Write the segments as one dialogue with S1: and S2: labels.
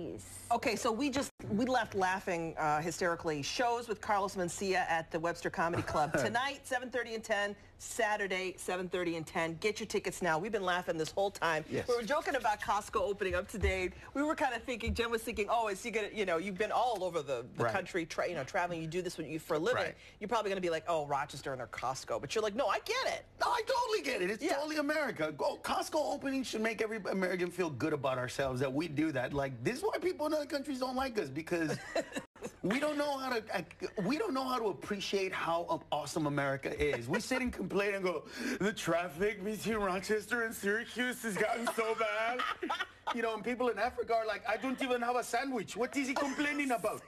S1: piece.
S2: Okay, so we left laughing hysterically. Shows with Carlos Mencia at the Webster Comedy Club. Tonight, 7:30 and 10. Saturday, 7:30 and 10. Get your tickets now. We've been laughing this whole time.
S3: Yes.
S2: We were joking about Costco opening up today. We were kind of thinking, Jen was thinking, oh, is he going to, you've been all over the
S3: Right.
S2: country, traveling. You do this for a living.
S3: Right.
S2: You're probably going to be like, oh, Rochester and their Costco. But you're like, no, I get it.
S3: No, I totally get it. It's totally America. Costco opening should make every American feel good about ourselves that we do that. Like, this is why people in other countries don't like us, because we don't know how to appreciate how awesome America is. We sit and complain and go, the traffic between Rochester and Syracuse has gotten so bad. And people in Africa are like, I don't even have a sandwich. What is he complaining about?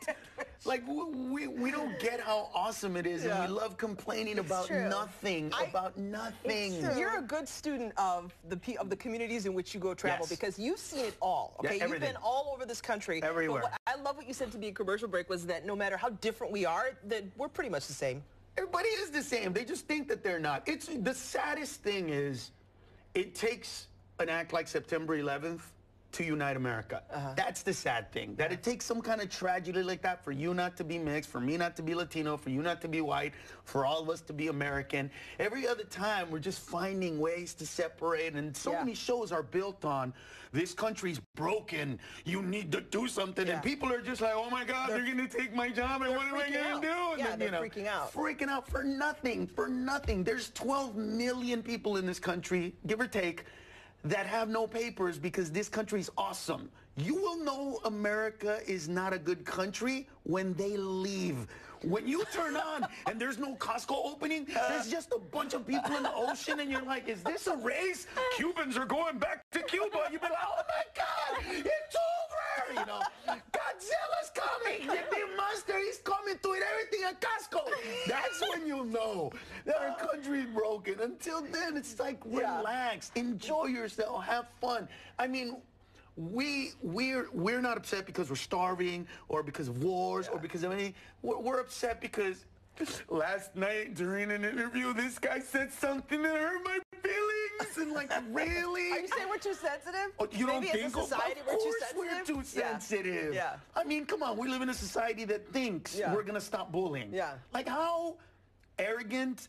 S3: Like, we don't get how awesome it is, and we love complaining about nothing,
S2: You're a good student of the communities in which you go travel, because you've seen it all, okay?
S3: Yeah,
S2: you've been all over this country.
S3: Everywhere.
S2: But I love what you said to me in commercial break was that no matter how different we are, that we're pretty much the same.
S3: Everybody is the same. They just think that they're not. It's the saddest thing is it takes an act like September 11th to unite America. That's the sad thing, that it takes some kind of tragedy like that for you not to be mixed, for me not to be Latino, for you not to be white, for all of us to be American. Every other time, we're just finding ways to separate, and so many shows are built on, this country's broken, you need to do something, and people are just like, oh my God, they're gonna take my job, and what am I gonna do? And
S2: then, they're freaking out.
S3: Freaking out for nothing, There's 12 million people in this country, give or take, that have no papers because this country's awesome. You will know America is not a good country when they leave. When you turn on and there's no Costco opening, there's just a bunch of people in the ocean, and you're like, is this a race? Cubans are going back to Cuba. You'd be like, oh my God, it's over! Godzilla's coming! The monster, he's coming to eat everything at Costco. That's when you'll know that our country's broken. Until then, it's like, relax, enjoy yourself, have fun. I mean, we're not upset because we're starving or because of wars or because of anything. We're upset because last night during an interview, this guy said something that hurt my feelings, and like, really?
S2: Are you saying we're too sensitive?
S3: Oh, you don't
S2: Maybe
S3: think?
S2: as a society
S3: Of
S2: we're too
S3: course
S2: sensitive?
S3: we're too sensitive.
S2: Yeah.
S3: I mean, come on, we live in a society that thinks we're gonna stop bullying.
S2: Yeah.
S3: Like, how arrogant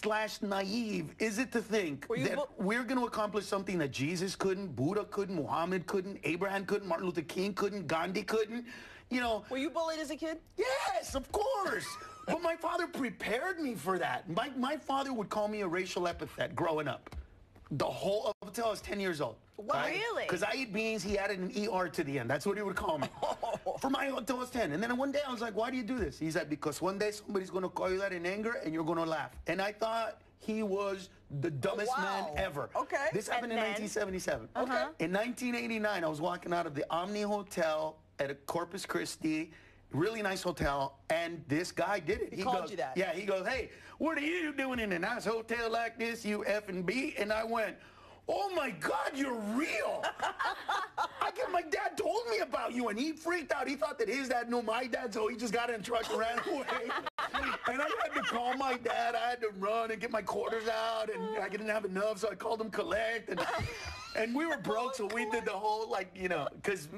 S3: / naive is it to think that we're going to accomplish something that Jesus couldn't, Buddha couldn't, Muhammad couldn't, Abraham couldn't, Martin Luther King couldn't, Gandhi couldn't?
S2: Were you bullied as a kid?
S3: Yes, of course. But my father prepared me for that. My father would call me a racial epithet growing up. The whole up until I was 10 years old.
S1: Wow. Really?
S3: Because I eat beans, he added an ER to the end. That's what he would call me. Until I was 10. And then one day I was like, why do you do this? He said, because one day somebody's going to call you that in anger and you're going to laugh. And I thought he was the dumbest man ever.
S2: Okay.
S3: This happened in 1977.
S2: Okay.
S3: In 1989, I was walking out of the Omni Hotel at Corpus Christi, really nice hotel, and this guy did it.
S2: He called you that?
S3: Yeah, he goes, hey, what are you doing in a nice hotel like this, you effing B? And I went, oh my God, you're real. My dad told me about you, and he freaked out. He thought that his dad knew my dad, so he just got in a truck and ran away. And I had to call my dad. I had to run and get my quarters out, and I didn't have enough, so I called him collect. And we were broke, so we did the whole, because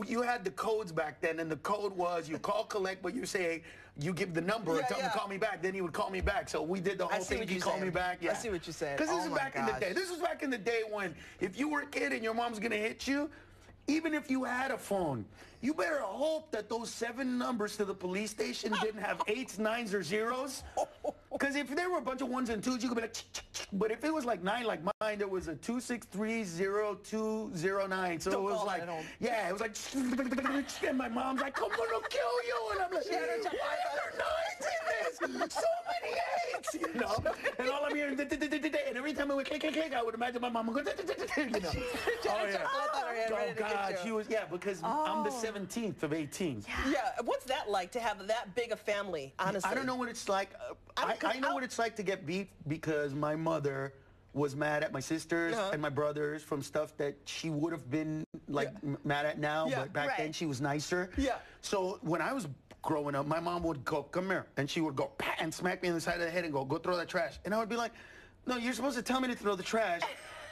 S3: you had the codes back then, and the code was you call collect, but you say, you give the number and tell him to call me back, then he would call me back. So we did the whole thing, he called me back. Yeah.
S2: I see what you're saying.
S3: Because this is back in the day. This was back in the day when if you were a kid and your mom's going to hit you, even if you had a phone, you better hope that those 7 numbers to the police station didn't have 8s, 9s, or 0s. Because if there were a bunch of 1s and 2s, you could be like, but if it was like 9 like mine, there was a 2630209. So it was like, it was like, and my mom's like, I'm gonna kill you. And I'm like, why are there 9s in this? So many 8s, And all I'm hearing, and every time I went click, click, click, I would imagine my mom would go, Oh, yeah. Oh, God, she was, because I'm the 17th of 18.
S2: Yeah, what's that like to have that big a family, honestly?
S3: I don't know what it's like. I know what it's like to get beat because my mother was mad at my sisters and my brothers from stuff that she would have been mad at now, but back then she was nicer.
S2: Yeah.
S3: So when I was growing up, my mom would go, come here, and she would go and smack me in the side of the head and go throw that trash. And I would be like, no, you're supposed to tell me to throw the trash.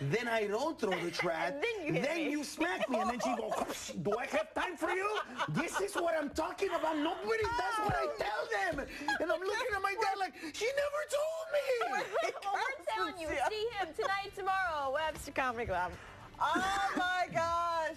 S3: Then I don't throw the trash.
S1: Then
S3: you smack me, and then she goes, do I have time for you? This is what I'm talking about. Nobody does what I tell them. And I'm looking at my dad like, she never told me.
S1: We're telling you, see him tonight, tomorrow, Webster Comedy Club.
S2: Oh, my gosh.